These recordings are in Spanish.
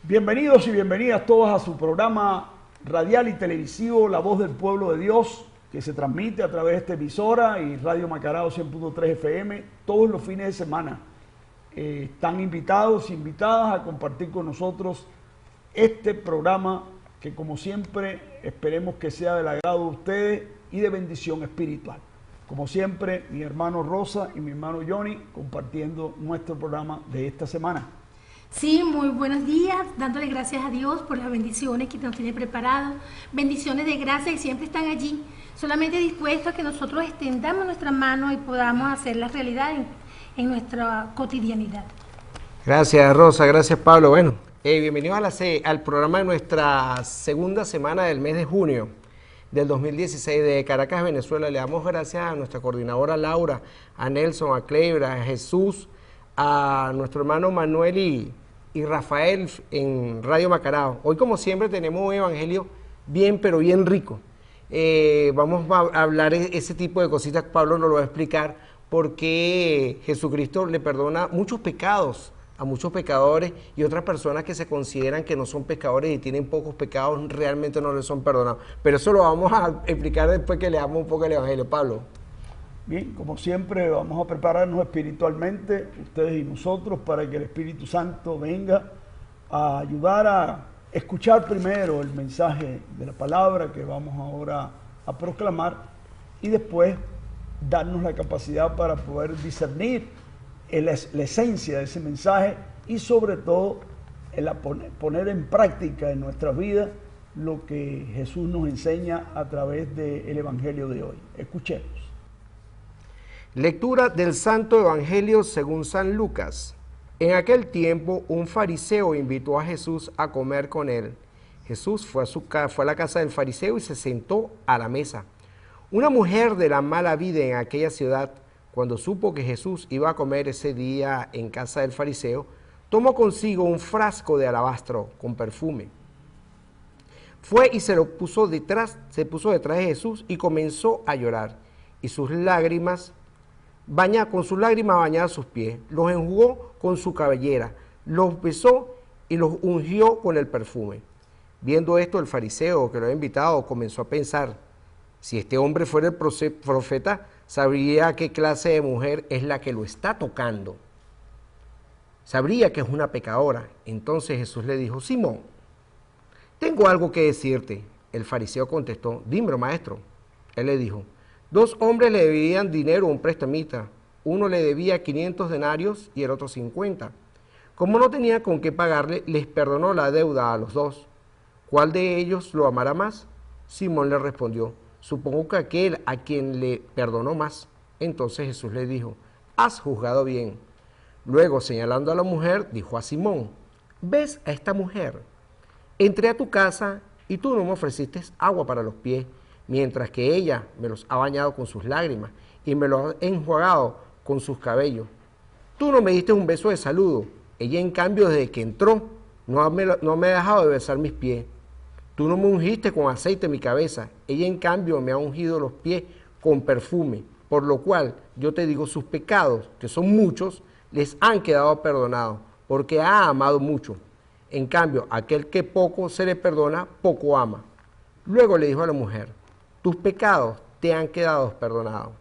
Bienvenidos y bienvenidas todos a su programa radial y televisivo La Voz del Pueblo de Dios, que se transmite a través de esta emisora y Radio Macarao 100.3 FM todos los fines de semana. Están invitados e invitadas a compartir con nosotros este programa que, como siempre, esperemos que sea del agrado de ustedes y de bendición espiritual. Como siempre, mi hermano Rosa y mi hermano Johnny compartiendo nuestro programa de esta semana. Sí, muy buenos días, dándole gracias a Dios por las bendiciones que nos tiene preparado, bendiciones de gracia que siempre están allí, solamente dispuestos a que nosotros extendamos nuestra mano y podamos hacerlas realidad en nuestra cotidianidad. Gracias Rosa, gracias Pablo. Bueno, bienvenidos al programa de nuestra segunda semana del mes de junio del 2016 de Caracas, Venezuela. Le damos gracias a nuestra coordinadora Laura, a Nelson, a Cleibra, a Jesús, a nuestro hermano Manuel y Rafael en Radio Macarao. Hoy, como siempre, tenemos un evangelio bien, pero bien rico. Vamos a hablar ese tipo de cositas. Pablo nos lo va a explicar porque Jesucristo le perdona muchos pecados a muchos pecadores, y otras personas que se consideran que no son pecadores y tienen pocos pecados realmente no les son perdonados. Pero eso lo vamos a explicar después que leamos un poco el evangelio. Pablo. Bien, como siempre vamos a prepararnos espiritualmente, ustedes y nosotros, para que el Espíritu Santo venga a ayudar a escuchar primero el mensaje de la palabra que vamos ahora a proclamar y después darnos la capacidad para poder discernir la esencia de ese mensaje y sobre todo poner en práctica en nuestras vidas lo que Jesús nos enseña a través del Evangelio de hoy. Escuchemos. Lectura del Santo Evangelio según San Lucas. En aquel tiempo, un fariseo invitó a Jesús a comer con él. Jesús fue a la casa del fariseo y se sentó a la mesa. Una mujer de la mala vida en aquella ciudad, cuando supo que Jesús iba a comer ese día en casa del fariseo, tomó consigo un frasco de alabastro con perfume. Fue y se puso detrás de Jesús y comenzó a llorar, y con sus lágrimas bañaba sus pies, los enjugó con su cabellera, los besó y los ungió con el perfume. Viendo esto, el fariseo que lo había invitado comenzó a pensar: si este hombre fuera el profeta, sabría qué clase de mujer es la que lo está tocando. Sabría que es una pecadora. Entonces Jesús le dijo: Simón, tengo algo que decirte. El fariseo contestó: dímelo, maestro. Él le dijo: 2 hombres le debían dinero a un prestamita. Uno le debía 500 denarios y el otro 50. Como no tenía con qué pagarle, les perdonó la deuda a los 2. ¿Cuál de ellos lo amará más? Simón le respondió: supongo que aquel a quien le perdonó más. Entonces Jesús le dijo: has juzgado bien. Luego, señalando a la mujer, dijo a Simón: ¿ves a esta mujer? Entré a tu casa y tú no me ofreciste agua para los pies, mientras que ella me los ha bañado con sus lágrimas y me los ha enjuagado con sus cabellos. Tú no me diste un beso de saludo. Ella, en cambio, desde que entró, no me ha dejado de besar mis pies. Tú no me ungiste con aceite mi cabeza. Ella, en cambio, me ha ungido los pies con perfume. Por lo cual, yo te digo, sus pecados, que son muchos, les han quedado perdonados, porque ha amado mucho. En cambio, aquel que poco se le perdona, poco ama. Luego le dijo a la mujer: tus pecados te han quedado perdonados.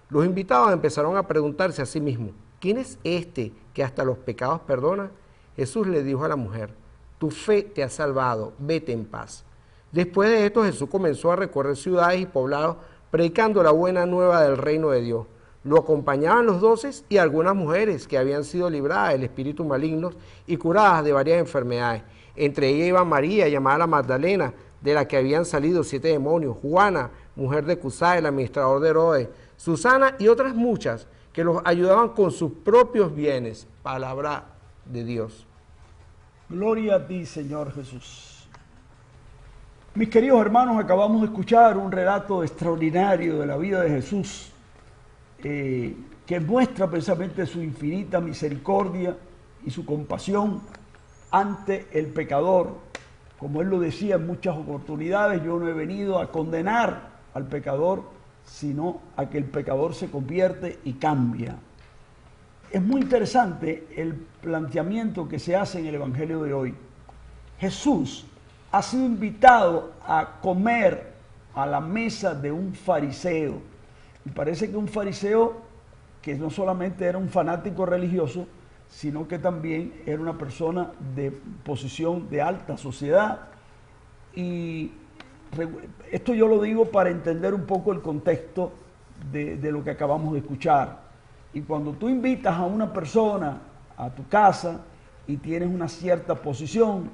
Los invitados empezaron a preguntarse a sí mismos: ¿quién es este que hasta los pecados perdona? Jesús le dijo a la mujer: tu fe te ha salvado, vete en paz. Después de esto, Jesús comenzó a recorrer ciudades y poblados, predicando la buena nueva del reino de Dios. Lo acompañaban los 12 y algunas mujeres que habían sido libradas del espíritu maligno y curadas de varias enfermedades. Entre ellas iba María, llamada la Magdalena, de la que habían salido 7 demonios, Juana, mujer de Cusá, el administrador de Herodes, Susana y otras muchas que los ayudaban con sus propios bienes. Palabra de Dios. Gloria a ti, Señor Jesús. Mis queridos hermanos, acabamos de escuchar un relato extraordinario de la vida de Jesús, que muestra precisamente su infinita misericordia y su compasión ante el pecador. Como él lo decía en muchas oportunidades: yo no he venido a condenar al pecador, sino a que el pecador se convierte y cambia. Es muy interesante el planteamiento que se hace en el Evangelio de hoy. Jesús ha sido invitado a comer a la mesa de un fariseo. Y parece que un fariseo que no solamente era un fanático religioso, sino que también era una persona de posición de alta sociedad. Y esto yo lo digo para entender un poco el contexto de lo que acabamos de escuchar. Y cuando tú invitas a una persona a tu casa y tienes una cierta posición,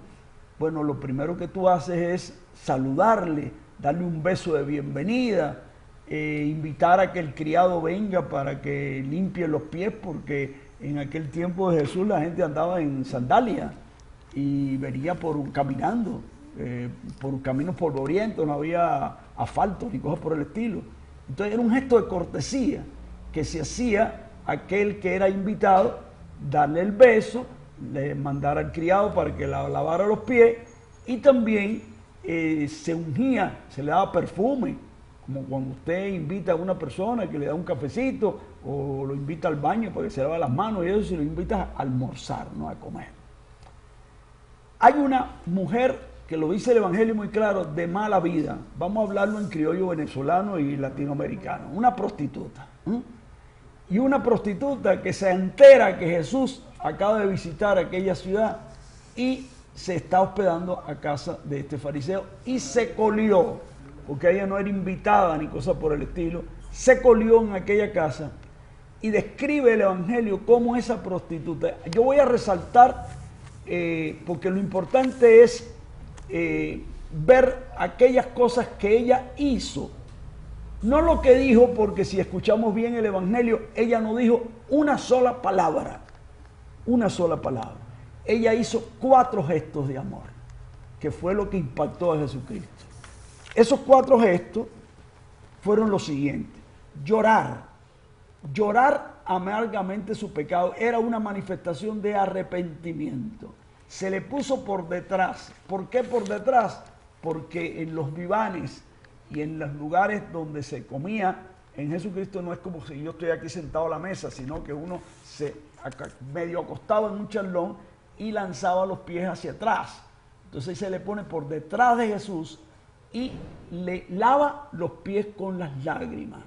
bueno, lo primero que tú haces es saludarle, darle un beso de bienvenida, invitar a que el criado venga para que limpie los pies, porque en aquel tiempo de Jesús la gente andaba en sandalias y venía caminando por caminos polvorientos, no había asfalto ni cosas por el estilo. Entonces era un gesto de cortesía que se hacía aquel que era invitado, darle el beso, le mandar al criado para que lavara los pies, y también se ungía, se le daba perfume, como cuando usted invita a una persona que le da un cafecito o lo invita al baño para que se lave las manos, y eso si lo invita a almorzar, no a comer. Hay una mujer que lo dice el Evangelio muy claro, de mala vida, vamos a hablarlo en criollo venezolano y latinoamericano, una prostituta. Y una prostituta que se entera que Jesús acaba de visitar aquella ciudad y se está hospedando a casa de este fariseo y se colió, porque ella no era invitada ni cosa por el estilo, se colió en aquella casa y describe el Evangelio como esa prostituta. Yo voy a resaltar, porque lo importante es ver aquellas cosas que ella hizo. No lo que dijo, porque si escuchamos bien el Evangelio, ella no dijo una sola palabra. Una sola palabra. Ella hizo 4 gestos de amor, que fue lo que impactó a Jesucristo. Esos 4 gestos fueron los siguientes. Llorar. Llorar amargamente su pecado era una manifestación de arrepentimiento. Se le puso por detrás. ¿Por qué por detrás? Porque en los vivanes y en los lugares donde se comía en Jesucristo no es como si yo estoy aquí sentado a la mesa, sino que uno se medio acostaba en un charlón y lanzaba los pies hacia atrás. Entonces se le pone por detrás de Jesús y le lava los pies con las lágrimas.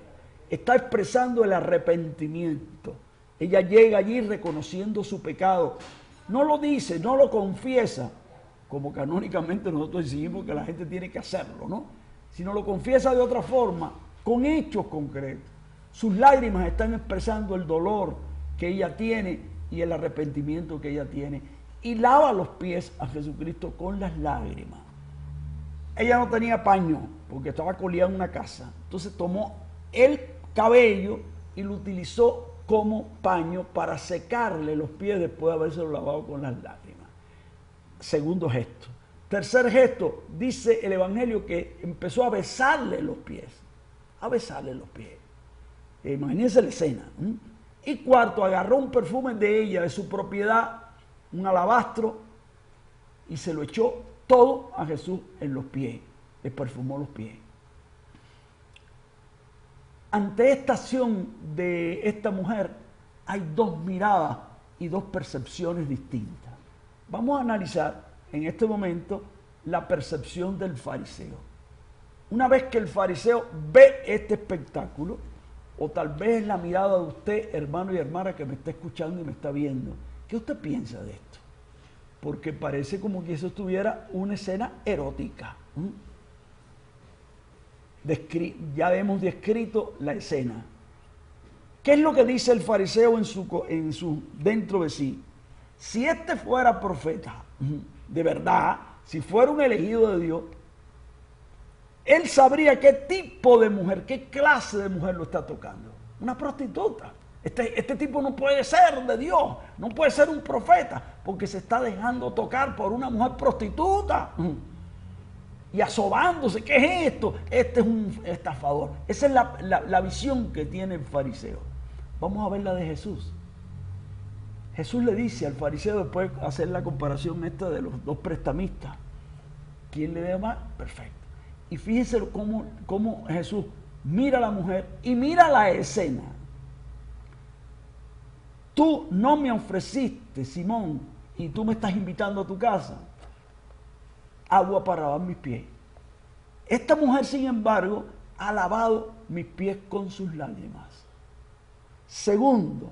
Está expresando el arrepentimiento. Ella llega allí reconociendo su pecado. No lo dice, no lo confiesa, como canónicamente nosotros decimos que la gente tiene que hacerlo, ¿no? Sino lo confiesa de otra forma, con hechos concretos. Sus lágrimas están expresando el dolor que ella tiene y el arrepentimiento que ella tiene. Y lava los pies a Jesucristo con las lágrimas. Ella no tenía paño, porque estaba coliada en una casa. Entonces tomó el cabello y lo utilizó como paño para secarle los pies después de habérselo lavado con las lágrimas. Segundo gesto. Tercer gesto, dice el Evangelio que empezó a besarle los pies. A besarle los pies. Imagínense la escena. Y cuarto, agarró un perfume de ella, de su propiedad, un alabastro, y se lo echó todo a Jesús en los pies. Le perfumó los pies. Ante esta acción de esta mujer, hay 2 miradas y 2 percepciones distintas. Vamos a analizar en este momento la percepción del fariseo. Una vez que el fariseo ve este espectáculo, o tal vez es la mirada de usted, hermano y hermana que me está escuchando y me está viendo, ¿qué usted piensa de esto? Porque parece como que eso estuviera una escena erótica. Ya hemos descrito la escena. ¿Qué es lo que dice el fariseo dentro de sí? Si este fuera profeta, de verdad, si fuera un elegido de Dios, él sabría qué tipo de mujer, qué clase de mujer lo está tocando. Una prostituta. Este tipo no puede ser de Dios, no puede ser un profeta, porque se está dejando tocar por una mujer prostituta. Y asobándose, ¿qué es esto? Este es un estafador. Esa es la visión que tiene el fariseo. Vamos a ver la de Jesús. Jesús le dice al fariseo, después de hacer la comparación esta de los 2 prestamistas, ¿quién le ve más? Perfecto. Y fíjense cómo Jesús mira a la mujer y mira la escena. Tú no me ofreciste, Simón, y tú me estás invitando a tu casa. agua para lavar mis pies. Esta mujer, sin embargo, ha lavado mis pies con sus lágrimas. Segundo,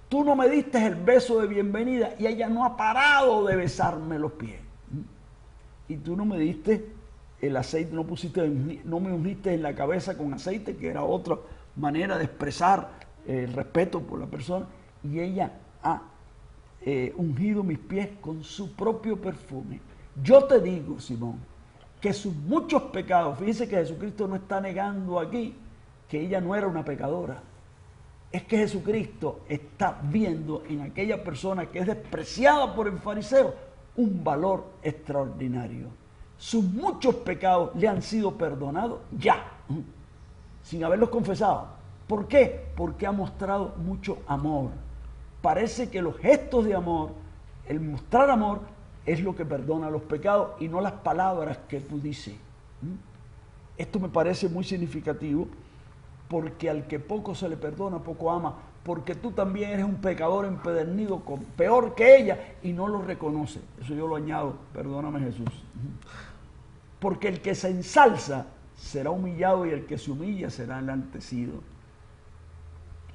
tú no me diste el beso de bienvenida y ella no ha parado de besarme los pies. Y tú no me diste el aceite, no me ungiste en la cabeza con aceite, que era otra manera de expresar el respeto por la persona. Y ella ha ungido mis pies con su propio perfume. Yo te digo, Simón, que sus muchos pecados, fíjense que Jesucristo no está negando aquí que ella no era una pecadora. Es que Jesucristo está viendo en aquella persona que es despreciada por el fariseo un valor extraordinario. Sus muchos pecados le han sido perdonados ya, sin haberlos confesado. ¿Por qué? Porque ha mostrado mucho amor. Parece que los gestos de amor, el mostrar amor, es lo que perdona los pecados y no las palabras que tú dices. Esto me parece muy significativo, porque al que poco se le perdona, poco ama, porque tú también eres un pecador empedernido, peor que ella, y no lo reconoce. Eso yo lo añado, perdóname Jesús. Porque el que se ensalza será humillado y el que se humilla será enaltecido.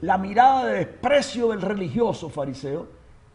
La mirada de desprecio del religioso fariseo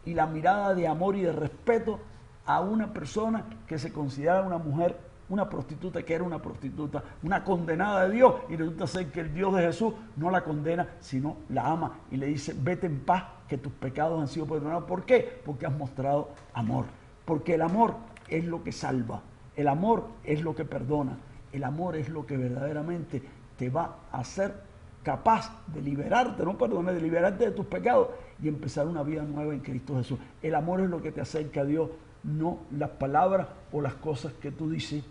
y la mirada de amor y de respeto a una persona que se considera una mujer, una prostituta, que era una prostituta, una condenada de Dios, y resulta ser que el Dios de Jesús no la condena, sino la ama y le dice: vete en paz, que tus pecados han sido perdonados. ¿Por qué? Porque has mostrado amor. Porque el amor es lo que salva, el amor es lo que perdona, el amor es lo que verdaderamente te va a hacer capaz de liberarte, no perdona, de liberarte de tus pecados y empezar una vida nueva en Cristo Jesús. El amor es lo que te acerca a Dios, no las palabras o las cosas que tú dices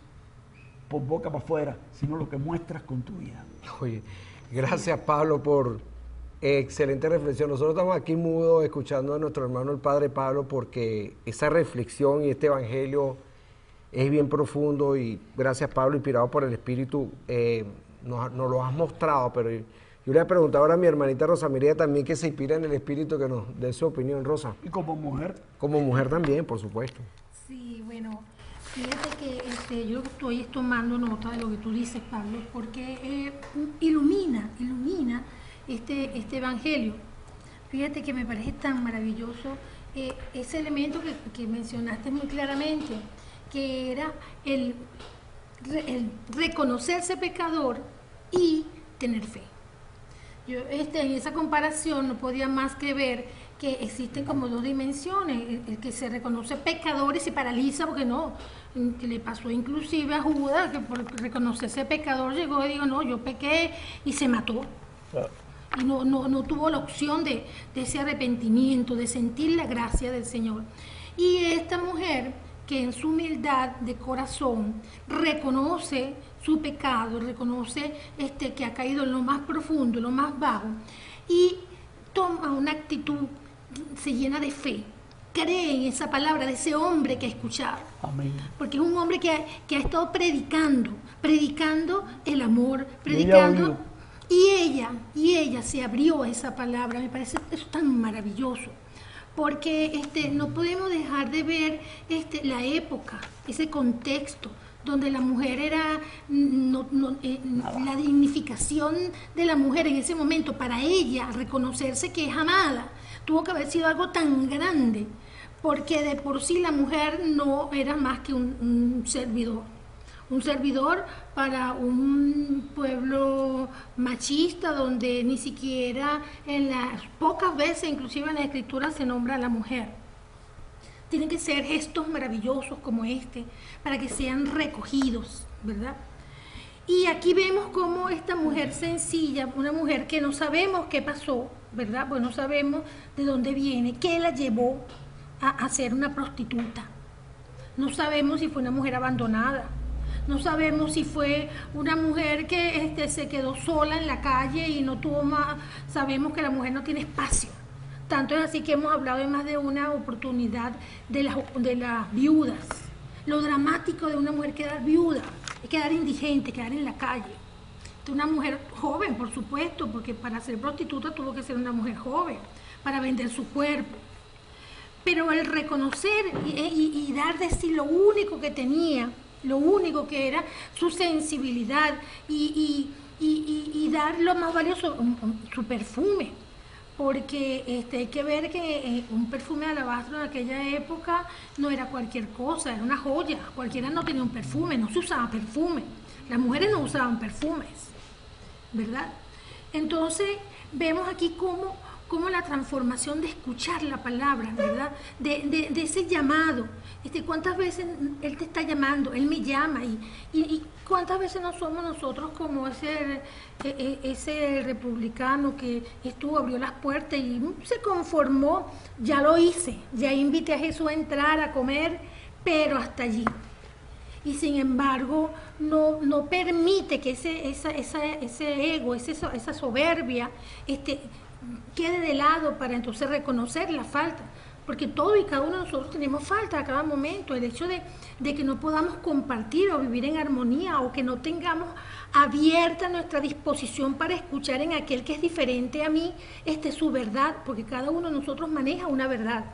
por boca para afuera, sino lo que muestras con tu vida. Oye, gracias Pablo por excelente reflexión. Nosotros estamos aquí mudos escuchando a nuestro hermano el Padre Pablo, porque esa reflexión y este evangelio es bien profundo, y gracias Pablo, inspirado por el Espíritu, nos lo has mostrado. Pero yo le he preguntado ahora a mi hermanita Rosa María también, que se inspira en el Espíritu, que nos dé su opinión. Rosa. Y como mujer. Como mujer también, por supuesto. Sí, bueno, fíjate que yo estoy tomando nota de lo que tú dices, Pablo, porque ilumina este evangelio. Fíjate que me parece tan maravilloso ese elemento que mencionaste muy claramente, que era el reconocerse pecador y tener fe. Yo en esa comparación no podía más que ver que existen como dos dimensiones: el que se reconoce pecador y se paraliza, porque no, que le pasó inclusive a Judas, que por reconocerse pecador llegó y dijo: no, yo pequé, y se mató. Y no tuvo la opción de ese arrepentimiento, de sentir la gracia del Señor. Y esta mujer, que en su humildad de corazón reconoce su pecado, reconoce que ha caído en lo más profundo, en lo más bajo, y toma una actitud, se llena de fe, cree en esa palabra de ese hombre que ha escuchado. Amén. Porque es un hombre que ha estado predicando el amor, predicando, y ella se abrió a esa palabra. Me parece eso tan maravilloso, porque no podemos dejar de ver la época, ese contexto donde la mujer era la dignificación de la mujer en ese momento. Para ella reconocerse que es amada tuvo que haber sido algo tan grande, porque de por sí la mujer no era más que un servidor para un pueblo machista, donde ni siquiera en las pocas veces, inclusive en la escritura, se nombra a la mujer. Tienen que ser gestos maravillosos como este para que sean recogidos, ¿verdad? Y aquí vemos cómo esta mujer sencilla, una mujer que no sabemos qué pasó, ¿verdad? Pues no sabemos de dónde viene, qué la llevó a ser una prostituta. No sabemos si fue una mujer abandonada. No sabemos si fue una mujer que se quedó sola en la calle y no tuvo más. Sabemos que la mujer no tiene espacio. Tanto es así que hemos hablado en más de una oportunidad de las viudas. Lo dramático de una mujer quedar viuda, es quedar indigente, quedar en la calle. De una mujer joven, por supuesto, porque para ser prostituta tuvo que ser una mujer joven, para vender su cuerpo. Pero el reconocer y dar de sí lo único que tenía, lo único que era su sensibilidad y dar lo más valioso, su perfume. Porque hay que ver que un perfume de alabastro en aquella época no era cualquier cosa, era una joya. Cualquiera no tenía un perfume, no se usaba perfume. Las mujeres no usaban perfumes, ¿verdad? Entonces vemos aquí cómo la transformación de escuchar la palabra, ¿verdad? De ese llamado. ¿Cuántas veces Él te está llamando? Él me llama. Y ¿cuántas veces no somos nosotros como ese republicano que abrió las puertas y se conformó? Ya lo hice, ya invité a Jesús a entrar a comer, pero hasta allí. Y sin embargo no permite que ese ego, esa soberbia quede de lado para entonces reconocer la falta, porque todos y cada uno de nosotros tenemos falta a cada momento. El hecho de que no podamos compartir o vivir en armonía, o que no tengamos abierta nuestra disposición para escuchar en aquel que es diferente a mí su verdad, porque cada uno de nosotros maneja una verdad.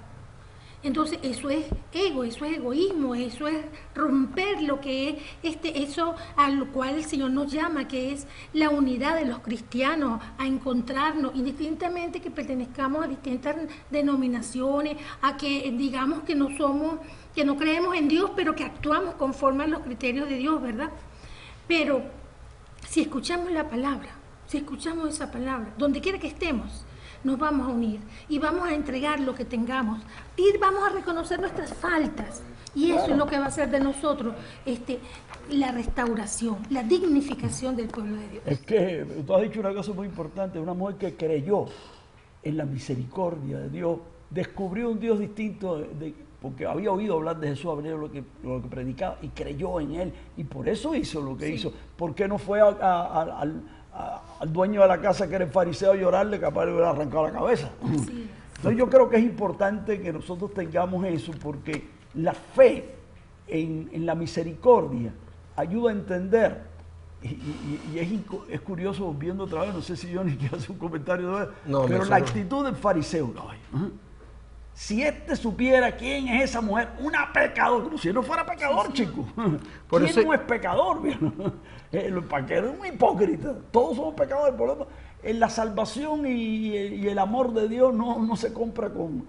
Entonces eso es ego, eso es egoísmo, eso es romper lo que es eso a lo cual el Señor nos llama, que es la unidad de los cristianos, a encontrarnos, indistintamente que pertenezcamos a distintas denominaciones, a que digamos que no creemos en Dios, pero que actuamos conforme a los criterios de Dios, ¿verdad? Pero si escuchamos la palabra, si escuchamos esa palabra, donde quiera que estemos, nos vamos a unir y vamos a entregar lo que tengamos y vamos a reconocer nuestras faltas, y eso es lo que va a hacer de nosotros la restauración, la dignificación del pueblo de Dios. Es que tú has dicho una cosa muy importante, una mujer que creyó en la misericordia de Dios, descubrió un Dios distinto, porque había oído hablar de Jesús, había lo que predicaba, y creyó en Él, y por eso hizo lo que hizo. ¿Por qué no fue al dueño de la casa, que era el fariseo, a llorarle, capaz le hubiera arrancado la cabeza? Sí. Entonces yo creo que es importante que nosotros tengamos eso, porque la fe en la misericordia ayuda a entender, y es curioso, viendo otra vez, no sé si Johnny quiere hacer un comentario de eso, pero la actitud del fariseo, si supiera quién es esa mujer, una pecadora, si él no fuera pecador, chico, ¿quién no es pecador? El paquero es un hipócrita, todos somos pecadores. El problema en la salvación y el amor de Dios no se compra con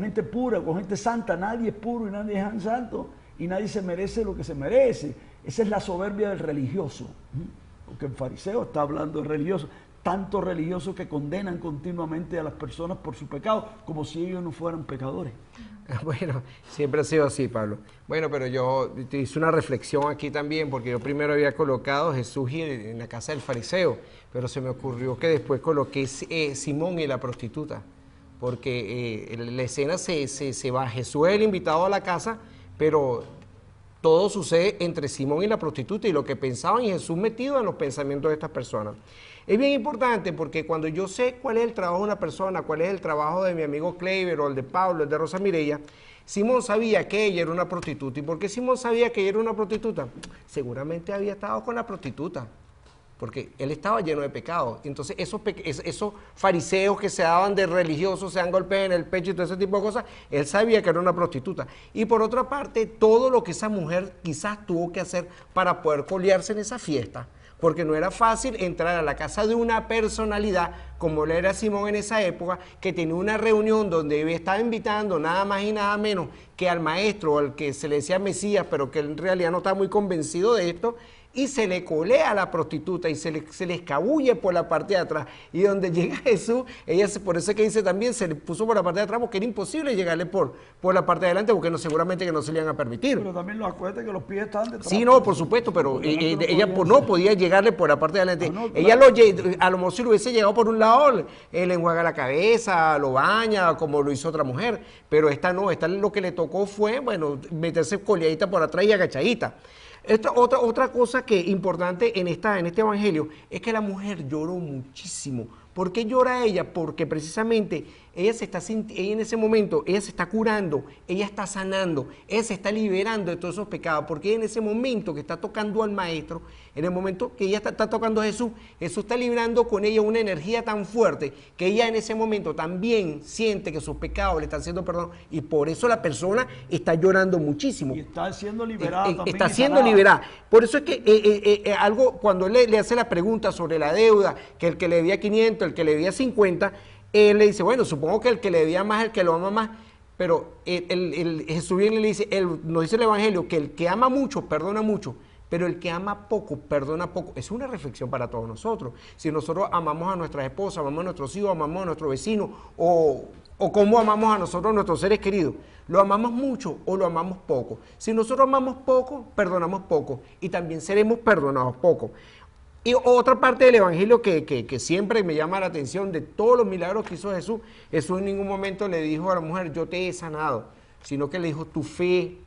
gente pura, con gente santa. Nadie es puro y nadie es santo, y nadie se merece lo que se merece. Esa es la soberbia del religioso, porque el fariseo está hablando de religioso. Tantos religiosos que condenan continuamente a las personas por su pecado, como si ellos no fueran pecadores. Bueno, siempre ha sido así, Pablo. Bueno, pero yo hice una reflexión aquí también, porque yo primero había colocado a Jesús en la casa del fariseo, pero se me ocurrió que después coloqué Simón y la prostituta, porque la escena se va. Jesús es el invitado a la casa, pero todo sucede entre Simón y la prostituta, y lo que pensaban, y Jesús metido en los pensamientos de estas personas. Es bien importante, porque cuando yo sé cuál es el trabajo de una persona, cuál es el trabajo de mi amigo Kleiber, o el de Pablo, el de Rosa Mireya, Simón sabía que ella era una prostituta. ¿Y por qué Simón sabía que ella era una prostituta? Seguramente había estado con la prostituta, porque él estaba lleno de pecados. Entonces esos fariseos que se daban de religiosos, se dan golpes en el pecho y todo ese tipo de cosas, él sabía que era una prostituta. Y por otra parte, todo lo que esa mujer quizás tuvo que hacer para poder colearse en esa fiesta, porque no era fácil entrar a la casa de una personalidad como lo era Simón en esa época, que tenía una reunión donde estaba invitando nada más y nada menos que al maestro, al que se le decía Mesías, pero que en realidad no estaba muy convencido de esto, y se le colea a la prostituta y se le escabulle por la parte de atrás. Y donde llega Jesús, ella, por eso es que dice también, se le puso por la parte de atrás, porque era imposible llegarle por la parte de adelante, porque seguramente que no se le iban a permitir. Pero también lo acuerda que los pies estaban detrás. Sí, no, por supuesto, pero ella no podía llegarle por la parte de adelante. No, ella a lo mejor si lo hubiese llegado por un lado, le enjuaga la cabeza, lo baña, como lo hizo otra mujer, pero esta no, esta lo que le tocó fue, bueno, meterse coleadita por atrás y agachadita. Otra cosa que importante en este evangelio es que la mujer lloró muchísimo. ¿Por qué llora ella? Porque precisamente ella en ese momento, ella se está curando, ella está sanando, ella se está liberando de todos esos pecados, porque en ese momento que está tocando al Maestro, en el momento que ella está tocando a Jesús, Jesús está librando con ella una energía tan fuerte que ella en ese momento también siente que sus pecados le están siendo perdonados, y por eso la persona está llorando muchísimo. Y está siendo liberada también. Está siendo liberada. Por eso es que algo, cuando le hace la pregunta sobre la deuda, que el que le debía 500, el que le debía 50, él le dice, bueno, supongo que el que le debía más, el que lo ama más, pero Jesús viene y le dice, nos dice el Evangelio, que el que ama mucho, perdona mucho, pero el que ama poco, perdona poco. Es una reflexión para todos nosotros. Si nosotros amamos a nuestras esposas, amamos a nuestros hijos, amamos a nuestros vecinos, o cómo amamos a nosotros, a nuestros seres queridos, ¿lo amamos mucho o lo amamos poco? Si nosotros amamos poco, perdonamos poco, y también seremos perdonados poco. Y otra parte del Evangelio que siempre me llama la atención, de todos los milagros que hizo Jesús, Jesús en ningún momento le dijo a la mujer, yo te he sanado, sino que le dijo, tu fe,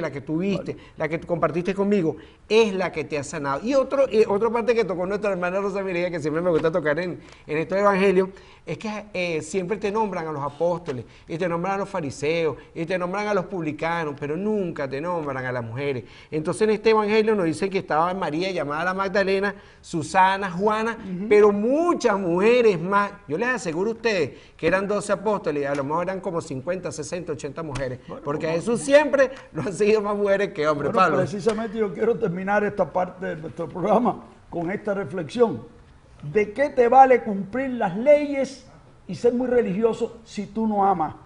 la que tuviste, la que compartiste conmigo, es la que te ha sanado. Y otra parte que tocó nuestra hermana Rosa Mirella, que siempre me gusta tocar en estos evangelios, es que siempre te nombran a los apóstoles, y te nombran a los fariseos, y te nombran a los publicanos, pero nunca te nombran a las mujeres. Entonces en este evangelio nos dicen que estaba María, llamada la Magdalena, Susana, Juana, pero muchas mujeres más. Yo les aseguro a ustedes que eran 12 apóstoles, y a lo mejor eran como 50, 60, 80 mujeres, porque a Jesús siempre lo han seguido más mujeres que hombres. Bueno, Pablo. precisamente yo quiero terminar esta parte de nuestro programa con esta reflexión. ¿De qué te vale cumplir las leyes y ser muy religioso si tú no amas?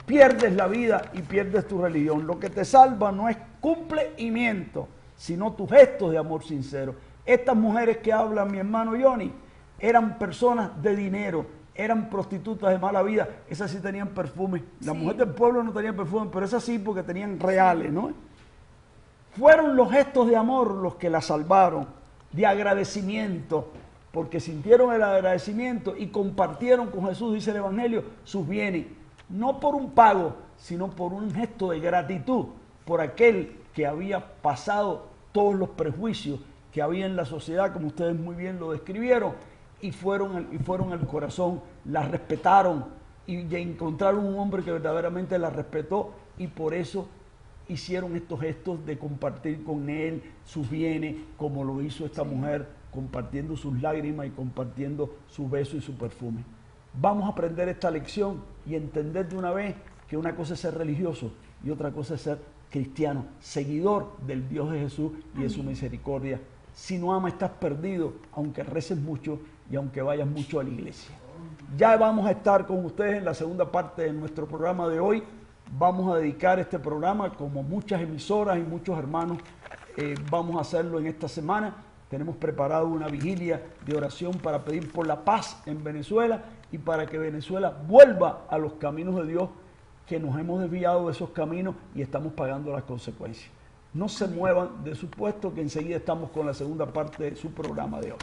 Pierdes la vida y pierdes tu religión. Lo que te salva no es cumplimiento, sino tus gestos de amor sincero. Estas mujeres que habla mi hermano Johnny eran personas de dinero, eran prostitutas de mala vida. Esas sí tenían perfume. La mujer del pueblo no tenía perfume, pero esas sí, porque tenían reales, ¿no? Fueron los gestos de amor los que la salvaron, de agradecimiento, porque sintieron el agradecimiento y compartieron con Jesús, dice el Evangelio, sus bienes, no por un pago, sino por un gesto de gratitud por aquel que había pasado todos los prejuicios que había en la sociedad, como ustedes muy bien lo describieron, y fueron al corazón, la respetaron y encontraron un hombre que verdaderamente la respetó, y por eso hicieron estos gestos de compartir con él sus bienes, como lo hizo esta mujer, compartiendo sus lágrimas y compartiendo su beso y su perfume. Vamos a aprender esta lección y entender de una vez que una cosa es ser religioso y otra cosa es ser cristiano, seguidor del Dios de Jesús y de su misericordia. Si no amas, estás perdido, aunque reces mucho y aunque vayas mucho a la iglesia. Ya vamos a estar con ustedes en la segunda parte de nuestro programa de hoy. Vamos a dedicar este programa, como muchas emisoras y muchos hermanos, vamos a hacerlo en esta semana. Tenemos preparado una vigilia de oración para pedir por la paz en Venezuela y para que Venezuela vuelva a los caminos de Dios, que nos hemos desviado de esos caminos y estamos pagando las consecuencias. No se muevan de su puesto, que enseguida estamos con la segunda parte de su programa de hoy.